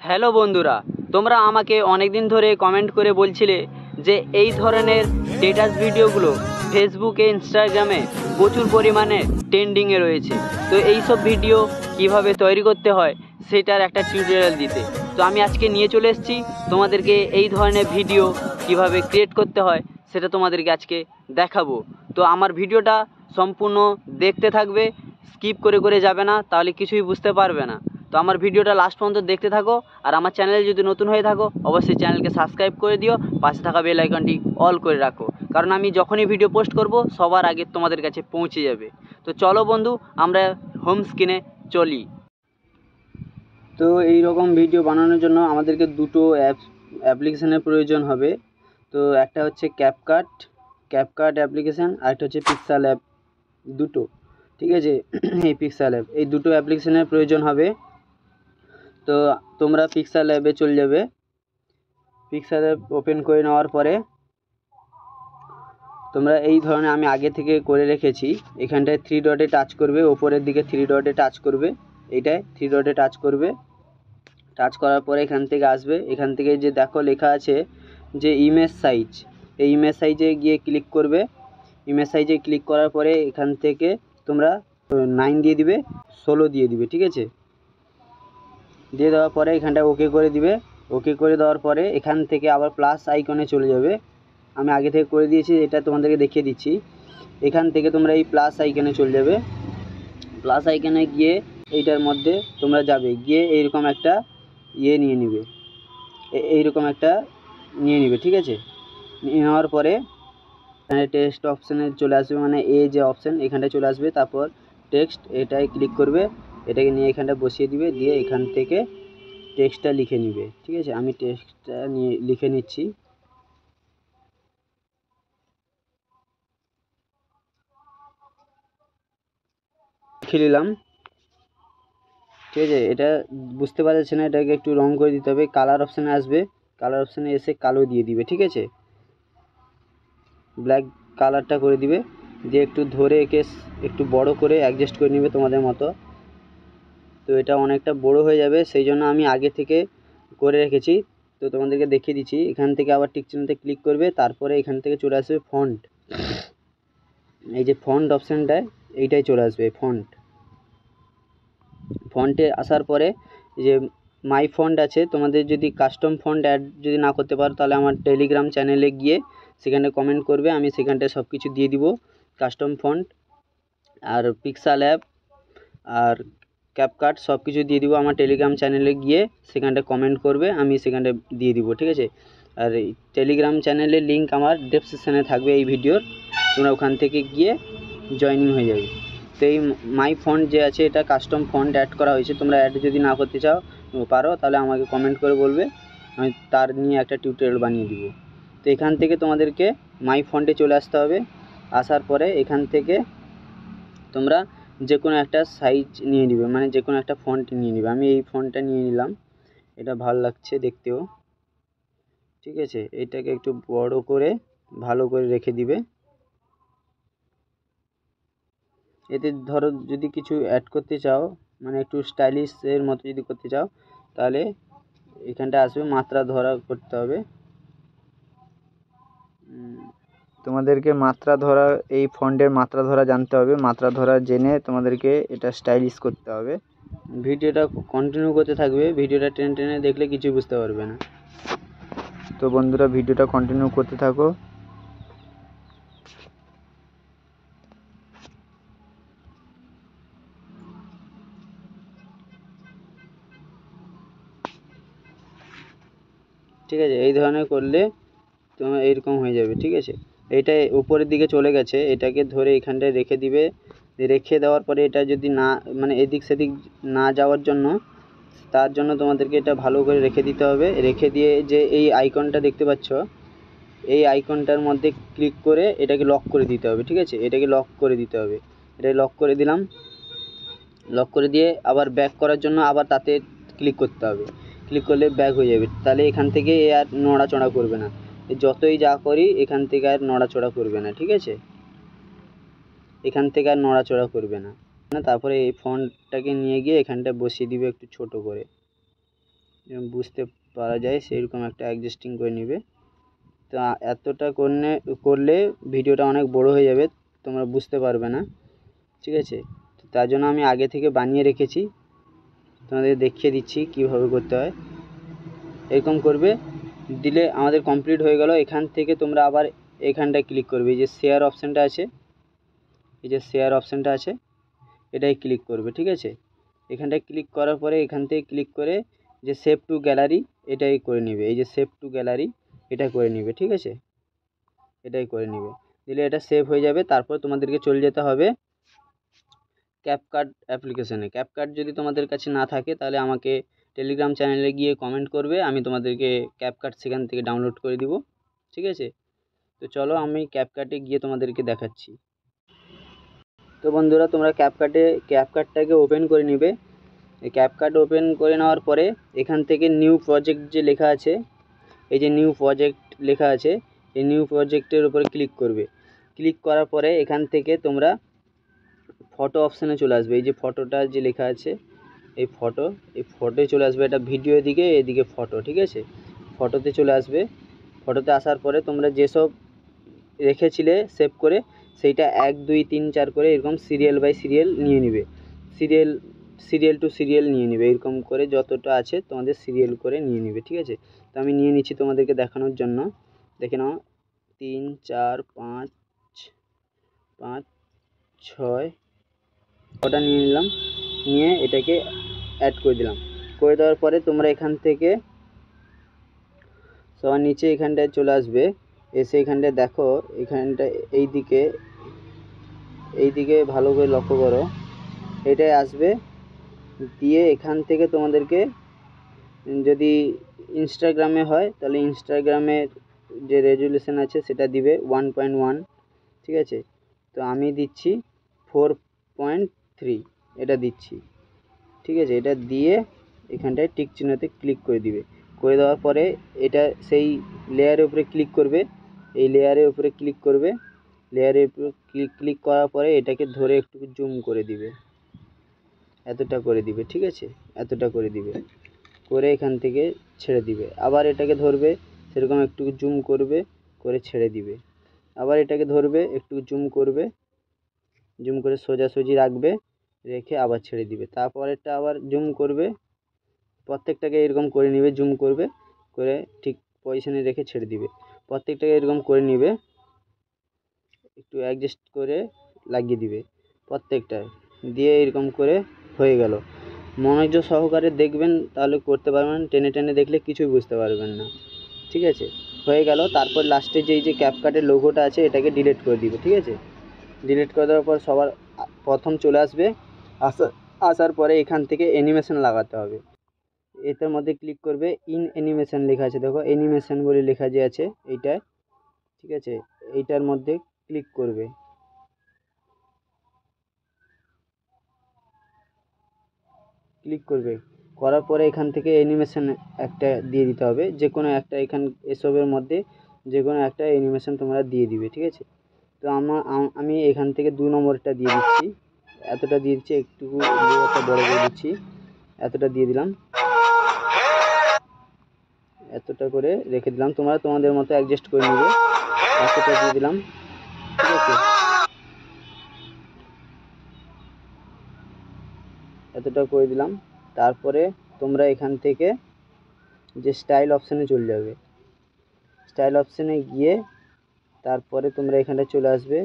Hello বন্ধুরা, তোমরা আমাকে অনেক দিন ধরে কমেন্ট করে বলছিলে যে এই ধরনের স্ট্যাটাস ভিডিওগুলো ফেসবুকে ইনস্টাগ্রামে প্রচুর পরিমাণে ট্রেন্ডিংয়ে রয়েছে। তো এই সব ভিডিও কিভাবে তৈরি করতে হয় সেটার একটা টিউটোরিয়াল দিতে। তো আমি আজকে নিয়ে চলে এসেছি তোমাদেরকে এই ধরনের ভিডিও কিভাবে ক্রিয়েট করতে হয় সেটা তোমাদেরকে আজকে দেখাবো। তো আমার ভিডিওটা সম্পূর্ণ দেখতে থাকবে, স্কিপ করে করে যাবে না, তাহলে কিছুই বুঝতে পারবে না। তো আমার ভিডিওটা লাস্ট পর্যন্ত দেখতে থাকো। আর আমার চ্যানেলে যদি নতুন হয়ে থাকো অবশ্যই চ্যানেলকে সাবস্ক্রাইব করে দিও, পাশে থাকা বেল আইকনটি অল করে রাখো, কারণ আমি যখনই ভিডিও পোস্ট করব সবার আগে তোমাদের কাছে পৌঁছে যাবে। তো চলো বন্ধু, আমরা হোম স্ক্রিনে চলি। তো এই রকম ভিডিও বানানোর জন্য আমাদেরকে দুটো অ্যাপ্লিকেশনের প্রয়োজন হবে। তো একটা হচ্ছে ক্যাপকাট অ্যাপ্লিকেশান, আর একটা হচ্ছে পিক্সেল অ্যাপ, দুটো। ঠিক আছে, এই পিক্সেল অ্যাপ, এই দুটো অ্যাপ্লিকেশনের প্রয়োজন হবে। তো তোমরা পিক্সেল অ্যাপে চলে যাবে। পিক্সেল অ্যাপ ওপেন করে নেওয়ার পরে তোমরা এই ধরনের, আমি আগে থেকে করে রেখেছি, এখানটায় 3 ডটে টাচ করবে, ওপরের দিকে 3 ডটে টাচ করবে, এইটায় 3 ডটে টাচ করবে। টাচ করার পরে এখান থেকে আসবে, এখান থেকে যে দেখো লেখা আছে যে ইমেজ সাইজ, এই ইমেজ সাইজে গিয়ে ক্লিক করবে। ইমেজ সাইজে ক্লিক করার পরে এখান থেকে তোমরা 9 দিয়ে দিবে, 16 দিয়ে দিবে। ঠিক আছে, দিয়ে দেওয়ার পরে এখানটা ওকে করে দিবে। ওকে করে দেওয়ার পরে এখান থেকে আবার প্লাস আইকনে চলে যাবে। আমি আগে থেকে করে দিয়েছি, এটা তোমাদেরকে দেখিয়ে দিচ্ছি। এখান থেকে তোমরা এই প্লাস আইকনে চলে যাবে। প্লাস আইকনে গিয়ে এইটার মধ্যে তোমরা যাবে, গিয়ে এইরকম একটা নিয়ে নিবে, এইরকম একটা নিয়ে নিবে। ঠিক আছে, নিয়ে নেওয়ার পরে এখানে টেক্সট অপশানে চলে আসবে, মানে যে অপশান এখানটায় চলে আসবে। তারপর টেক্সট, এটাই ক্লিক করবে, এটাকে নিয়ে এখানটা বসিয়ে দিবে, দিয়ে এখান থেকে টেক্সটটা লিখে নিবে। ঠিক আছে, আমি টেক্সটটা নিয়ে লিখে নিচ্ছি। লিখে নিলাম। ঠিক আছে, এটা বুঝতে পারছে না, এটাকে একটু রং করে দিতে হবে। কালার অপশানে আসবে, কালার অপশানে এসে কালো দিয়ে দিবে। ঠিক আছে, ব্ল্যাক কালারটা করে দিবে, দিয়ে একটু ধরে একে একটু বড় করে অ্যাডজাস্ট করে নেবে তোমাদের মতো। তো এটা অনেকটা বড় হয়ে যাবে, সেই জন্য আমি আগে থেকে করে রেখেছি। তো তোমাদেরকে দেখিয়ে দিচ্ছি। এখান থেকে আবার টিক চিহ্নতে ক্লিক করবে, তারপরে এখান থেকে চলে আসবে ফন্ট। এই যে ফন্ট অপশানটায় এইটাই চলে আসবে ফন্টে আসার পরে যে মাই ফন্ট আছে, তোমাদের যদি কাস্টম ফন্ট অ্যাড যদি না করতে পারো তাহলে আমার টেলিগ্রাম চ্যানেলে গিয়ে সেখানে কমেন্ট করবে, আমি সেখানটায় সব কিছু দিয়ে দিব। কাস্টম ফন্ট আর পিক্সেল অ্যাপ আর ক্যাপকাট সব কিছু দিয়ে দিব আমার টেলিগ্রাম চ্যানেলে গিয়ে, সেখানটা কমেন্ট করবে, আমি সেখানটা দিয়ে দিব। ঠিক আছে, আর এই টেলিগ্রাম চ্যানেলের লিঙ্ক আমার ডেসক্রিপশানে থাকবে এই ভিডিওর, তোমরা ওখান থেকে গিয়ে জয়েনিং হয়ে যাবে। তো এই মাই ফন্ট যে আছে, এটা কাস্টম ফন্ট অ্যাড করা হয়েছে। তোমরা অ্যাড যদি না করতে চাও পারো, তাহলে আমাকে কমেন্ট করে বলবে, আমি তার নিয়ে একটা টিউটোরিয়াল বানিয়ে দিব। তো এখান থেকে তোমাদেরকে মাই ফন্টে চলে আসতে হবে। আসার পরে এখান থেকে তোমরা যে কোনো একটা সাইজ নিয়ে নিবে, মানে যে কোনো একটা ফন্ট নিয়ে নিবে। আমি এই ফন্টটা নিয়ে নিলাম, এটা ভালো লাগছে দেখতেও। ঠিক আছে, এটাকে একটু বড় করে ভালো করে রেখে দিবে। এতে ধরো যদি কিছু অ্যাড করতে চাও, মানে একটু স্টাইলিশের মতো যদি করতে চাও, তাহলে এখানটা আসবে, মাত্রা ধরা করতে হবে। তোমাদেরকে মাত্রা ধরা, এই ফন্টের মাত্রা ধরা জানতে হবে। মাত্রা ধরা জেনে তোমাদেরকে এটা স্টাইলিশ করতে হবে। ভিডিওটা কন্টিনিউ করতে থাকবে, ভিডিওটা টেনে টেনে দেখলে কিছুই বুঝতে পারবে না। তো বন্ধুরা, ভিডিওটা কন্টিনিউ করতে থাকো। ঠিক আছে, এই ধরনের করলে তোমার এইরকম হয়ে যাবে। ঠিক আছে, এইটা উপরের দিকে চলে গেছে, এটাকে ধরে এখানটায় রেখে দিবে। রেখে দেওয়ার পরে এটা যদি না, মানে এদিক সেদিক না যাওয়ার জন্য, তার জন্য তোমাদেরকে এটা ভালো করে রেখে দিতে হবে। রেখে দিয়ে যে এই আইকনটা দেখতে পাচ্ছ, এই আইকনটার মধ্যে ক্লিক করে এটাকে লক করে দিতে হবে। ঠিক আছে, এটাকে লক করে দিতে হবে। এটাকে লক করে দিলাম। লক করে দিয়ে আবার ব্যাক করার জন্য আবার তাতে ক্লিক করতে হবে। ক্লিক করলে ব্যাক হয়ে যাবে, তাহলে এখান থেকে এ আর নড়াচড়া করবে না। যতই যা করি এখান থেকে আর নড়াচড়া করবে না। ঠিক আছে, এখান থেকে আর নড়াচড়া করবে না। তারপরে এই ফন্টটাকে নিয়ে গিয়ে এখানটা বসিয়ে দিবে একটু ছোট করে, বুঝতে পারা যায় সেরকম একটা অ্যাডজাস্টিং করে নেবে। তো এতটা করলে ভিডিওটা অনেক বড় হয়ে যাবে, তোমরা বুঝতে পারবে না, ঠিক আছে। তো তার জন্য আমি আগে থেকে বানিয়ে রেখেছি, তোমাদের দেখিয়ে দিচ্ছি কীভাবে করতে হয়। এরকম করবে, দিলে আমাদের কমপ্লিট হয়ে গেল। এখান থেকে তোমরা আবার এখানটায় ক্লিক করবে, এই যে শেয়ার অপশানটা আছে, এটাই ক্লিক করবে, ঠিক আছে। এখানটায় ক্লিক করার পরে এখান থেকে ক্লিক করে যে সেভ টু গ্যালারি এটাই করে নেবে, এই যে সেভ টু গ্যালারি এটা করে নেবে, ঠিক আছে, এটাই করে নেবে। দিলে এটা সেভ হয়ে যাবে। তারপর তোমাদেরকে চলে যেতে হবে ক্যাপকাট অ্যাপ্লিকেশানে। ক্যাপকাট যদি তোমাদের কাছে না থাকে তাহলে আমাকে টেলিগ্রাম চ্যানেলে গিয়ে কমেন্ট করবে, আমি তোমাদেরকে ক্যাপকাট সেখান থেকে ডাউনলোড করে দিব, ঠিক আছে। তো চলো আমি ক্যাপকাটে গিয়ে তোমাদেরকে দেখাচ্ছি। তো বন্ধুরা, তোমরা ক্যাপকাটটাকে ওপেন করে নিবে। এই ক্যাপকাট ওপেন করে নেওয়ার পরে এখান থেকে নিউ প্রজেক্ট যে লেখা আছে, এই যে নিউ প্রজেক্ট লেখা আছে, এই নিউ প্রজেক্টের উপরে ক্লিক করবে। ক্লিক করার পরে এখান থেকে তোমরা ফটো অপশানে চলে আসবে, এই যে ফটোটা যে লেখা আছে এই ফটোয় চলে আসবে। এটা ভিডিও এদিকে ফটো, ঠিক আছে। ফটোতে চলে আসবে। ফটোতে আসার পরে তোমরা যেসব রেখেছিলে সেভ করে সেইটা 1 2 3 4 করে এরকম সিরিয়াল বাই সিরিয়াল নিয়ে নিবে, সিরিয়াল টু সিরিয়াল নিয়ে নিবে, এরকম করে যতটা আছে তোমাদের সিরিয়াল করে নিয়ে নিবে, ঠিক আছে। তো আমি নিয়ে নিচ্ছি তোমাদেরকে দেখানোর জন্য। দেখে নাও, 3 4 5 5 6 ওটা নিয়ে নিলাম, নিয়ে এটাকে অ্যাড করে দিলাম। করে দেওয়ার পরে তোমরা এখান থেকে সবার নিচে এখানটায় চলে আসবে। এসে এখানটায় দেখো, এখানটা এইদিকে ভালো করে লক্ষ্য করো, এটাই আসবে। দিয়ে এখান থেকে তোমাদেরকে যদি ইনস্টাগ্রামে হয় তাহলে ইনস্টাগ্রামের যে রেজুলেশন আছে সেটা দিবে 1.1, ঠিক আছে। তো আমি দিচ্ছি 4.3, এটা দিচ্ছি, ঠিক আছে। এটা দিয়ে এখানটায় টিক চিহ্নতে ক্লিক করে দিবে। করে দেওয়ার পরে এটা সেই লেয়ারের উপরে ক্লিক করবে, এই লেয়ারের উপরে ক্লিক করবে। লেয়ারের উপরে ক্লিক করার পরে এটাকে ধরে একটু জুম করে দিবে, এতটা করে দিবে, ঠিক আছে, এতটা করে দিবে। করে এখান থেকে ছেড়ে দিবে। আবার এটাকে ধরবে, সেরকম একটু জুম করবে, করে ছেড়ে দিবে। আবার এটাকে ধরবে, একটু জুম করবে, জুম করে সোজাসুজি রাখবে, রেখে আবার ছেড়ে দিবে। তারপরেরটা আবার জুম করবে, প্রত্যেকটাকে এরকম করে নিবে, জুম করবে, করে ঠিক পজিশনে রেখে ছেড়ে দিবে। প্রত্যেকটাকে এরকম করে নিবে, একটু অ্যাডজাস্ট করে লাগিয়ে দিবে প্রত্যেকটা দিয়ে, এরকম করে হয়ে গেল। মনোযোগ সহকারে দেখবেন, তাহলে করতে পারবেন, টেনে টেনে দেখলে কিছুই বুঝতে পারবেন না, ঠিক আছে। হয়ে গেল। তারপর লাস্টে যে ক্যাপকাটের লোগোটা আছে এটাকে ডিলিট করে দিবে, ঠিক আছে। ডিলিট করে দেওয়ার পর সবার প্রথম চলে আসবে। আসার পরে এখান থেকে অ্যানিমেশন লাগাতে হবে। এটার মধ্যে ক্লিক করবে, ইন অ্যানিমেশন লেখা আছে, দেখো অ্যানিমেশন বলে লেখা যে আছে এইটায়, ঠিক আছে। এইটার মধ্যে ক্লিক করবে, করার পরে এখান থেকে অ্যানিমেশন একটা দিয়ে দিতে হবে, যে কোনো একটা, এসবের মধ্যে যে কোনো একটা অ্যানিমেশন তোমরা দিয়ে দিবে, ঠিক আছে। তো আমি এখান থেকে 2 নম্বরটা দিয়ে দিচ্ছি, এতটা দিয়ে দিচ্ছি, একটু একটা বড় করে দিচ্ছি, এতটা দিয়ে দিলাম, এতটা করে রেখে দিলাম। তোমরা তোমাদের মতো অ্যাডজাস্ট করে নেবে। এতটা দিয়ে দিলাম, ঠিক আছে, এতটা করে দিলাম। তারপরে তোমরা এখান থেকে যে স্টাইল অপশানে চলে যাবে। স্টাইল অপশানে গিয়ে তারপরে তোমরা এখানটা চলে আসবে,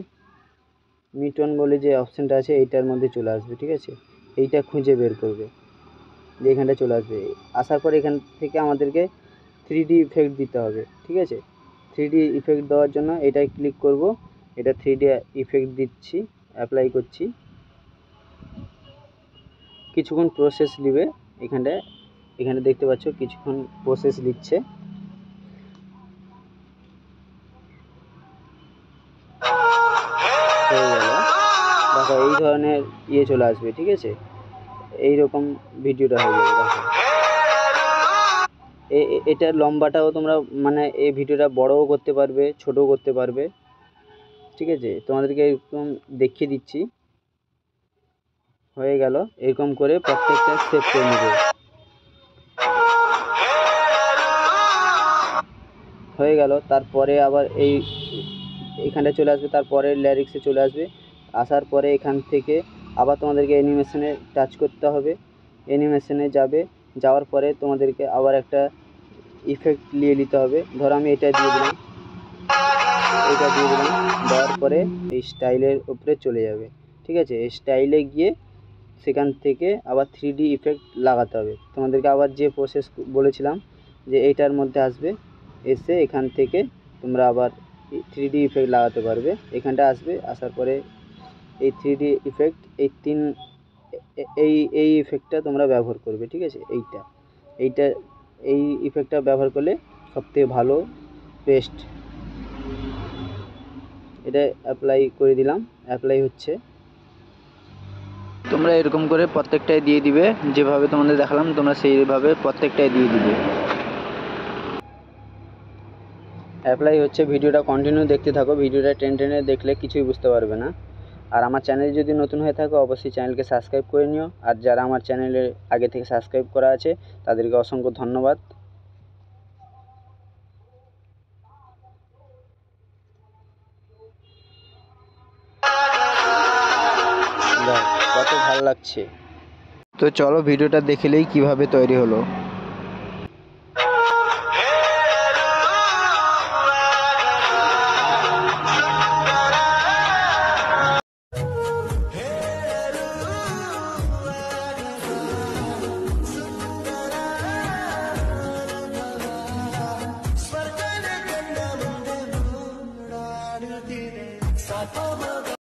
মিটন বলে যে অপশানটা আছে এইটার মধ্যে চলে আসবে, ঠিক আছে। এইটা খুঁজে বের করবে, যে এখানটা চলে আসবে। আসার পর এখান থেকে আমাদেরকে 3D ইফেক্ট দিতে হবে, ঠিক আছে। 3D ইফেক্ট দেওয়ার জন্য এটাই ক্লিক করব, এটা 3D ইফেক্ট দিচ্ছি, অ্যাপ্লাই করছি। কিছুক্ষণ প্রসেস নেবে, এখানে দেখতে পাচ্ছ কিছুক্ষণ প্রসেস নিচ্ছে। হয়ে গেল, দেখো এই ধরনের চলে আসবে, ঠিক আছে। এইরকম ভিডিওটা হয়ে যাবে, দেখো। এটার লম্বাটাও তোমরা মানে এই ভিডিওটা বড়ও করতে পারবে, ছোটও করতে পারবে, ঠিক আছে। তোমাদেরকে একদম দেখিয়ে দিচ্ছি। হয়ে গেল, এরকম করে প্রত্যেকটা সেভ করে নেবে। হয়ে গেল। তারপরে আবার এইখানটা চলে আসবে, তারপরে লিরিক্সে চলে আসবে। আসার পরে এখান থেকে আবার তোমাদেরকে অ্যানিমেশনে টাচ করতে হবে। অ্যানিমেশনে যাবে, যাওয়ার পরে তোমাদেরকে আবার একটা ইফেক্ট নিয়ে নিতে হবে। ধরো আমি এটা দিয়ে দিলাম, দেওয়ার পরে এই স্টাইলের উপরে চলে যাবে। ঠিক আছে, এই স্টাইলে গিয়ে সেখান থেকে আবার 3D ইফেক্ট লাগাতে হবে তোমাদেরকে। আবার যে প্রসেস বলেছিলাম যে এইটার মধ্যে আসবে, এসে এখান থেকে তোমরা আবার 3D ইফেক্ট লাগাতে পারবে। এখানটা আসবে, আসার পরে এই 3D ইফেক্ট এই ইফেক্টটা তোমরা ব্যবহার করবে। ঠিক আছে, এই ইফেক্টটা ব্যবহার করলে সবথেকে ভালো, বেস্ট। এটা অ্যাপ্লাই করে দিলাম, অ্যাপ্লাই হচ্ছে। তোমরা এরকম করে প্রত্যেকটাই দিয়ে দিবে, যেভাবে তোমাদের দেখালাম তোমরা সেইভাবে প্রত্যেকটাই দিয়ে দিবে। অ্যাপ্লাই হচ্ছে, ভিডিওটা কন্টিনিউ দেখতে থাকো। ভিডিওটা টেনে দেখলে কিছুই বুঝতে পারবে না। আর আমার চ্যানেল যদি নতুন হয়ে থাকো অবশ্যই চ্যানেলকে সাবস্ক্রাইব করে নিও। আর যারা আমার চ্যানেলে আগে থেকে সাবস্ক্রাইব করা আছে তাদেরকে অসংখ্য ধন্যবাদ। কত ভালো লাগছে। তো চলো ভিডিওটা দেখলেই কিভাবে তৈরি হলো।